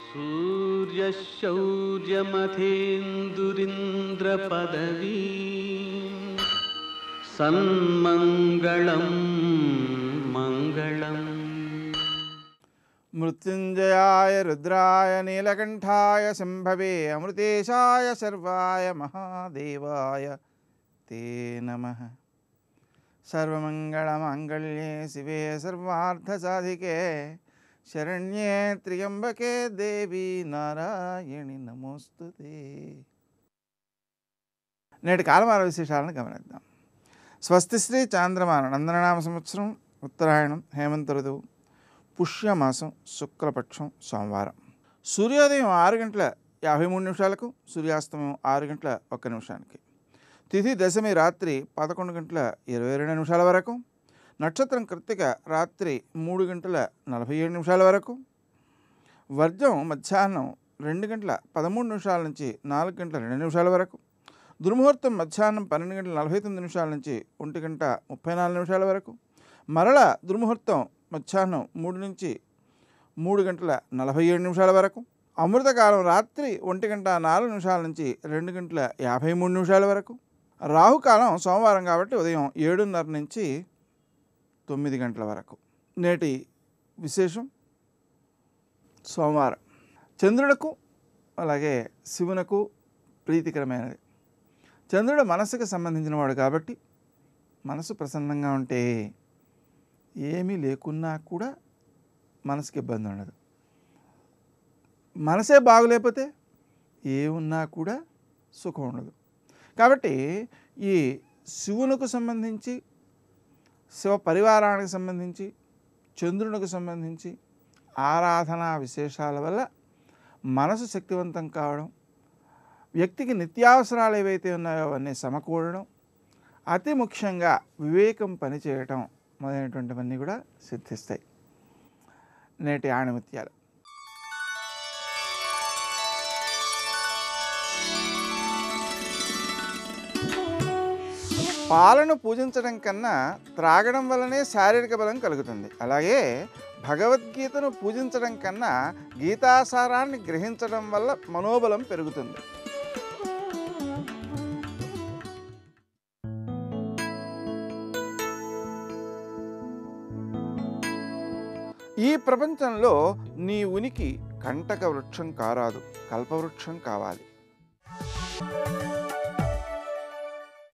सूर्यशौर्यमथेन्दुरिन्द्रपदवी सन्मङ्गलं मङ्गलम्। मृत्युंजयाय रुद्राय नीलकंठाय शंभवे अमृतेशाय सर्वाय महादेवाय ते नमः। सर्वमंगलमांगल्ये शिवे सर्वार्थसाधिके शरण्ये त्र्यंबके देवी नारायणि नमोस्तुते। నేటి కాలమాన విశేషాలను గమనిద్దాం. స్వస్తిశ్రీ చాంద్రమాన నందననామ సంవత్సరం ఉత్తరాయణం హేమంత ఋతువు పుష్యమాసం శుక్లపక్షం సోమవారం. సూర్యోదయం 6:53 సూర్యాస్తమయం 6:01. తిథి దశమి రాత్రి 11:22 వరకు. నక్షత్రం కృత్తిక రాత్రి 3:47 వరకు. వర్జం మధ్యాహ్నం 2:13 నుంచి 4:02 వరకు. దుర్ముహూర్తం మధ్యాహ్నం 12:49 నుంచి 1:34 వరకు. మరల దుర్ముహూర్తం మధ్యాహ్నం 3 నుంచి 3:47 వరకు. అమృతకాలం రాత్రి 1:04 నుంచి 2:53 వరకు. రాహుకాలం సోమవారం కాబట్టి ఉదయం 7:30 నుంచి 9 గంటల వరకు. నేటి విశేషం సోమవారం చంద్రులకు అలాగే శివునకు ప్రీతికరమైనది. చంద్రుడు మనసుకు సంబంధించిన వాడు కాబట్టి మనసు ప్రసన్నంగా ఉంటే ఏమీ లేకున్నా కూడా మనసుకి ఇబ్బంది ఉండదు. మనసే బాగులేకపోతే ఏమున్నా కూడా సుఖం ఉండదు. కాబట్టి ఈ శివునికి సంబంధించి శివ పరివారానికి సంబంధించి చంద్రునికి సంబంధించి ఆరాధనా విశేషాల వల్ల మనసు శక్తివంతం కావడం, వ్యక్తికి నిత్యావసరాలు ఏవైతే ఉన్నాయో అవన్నీ సమకూడడం, అతి ముఖ్యంగా వివేకం పనిచేయటం మొదలైనటువంటివన్నీ కూడా సిద్ధిస్తాయి. నేటి ఆణిముత్యాలు. పాలను పూజించడం కన్నా త్రాగడం వల్లనే శారీరక బలం కలుగుతుంది. అలాగే భగవద్గీతను పూజించడం కన్నా గీతాసారాన్ని గ్రహించడం వల్ల మనోబలం పెరుగుతుంది. ఈ ప్రపంచంలో నీ ఉనికి కంటక వృక్షం కారాదు, కల్పవృక్షం కావాలి.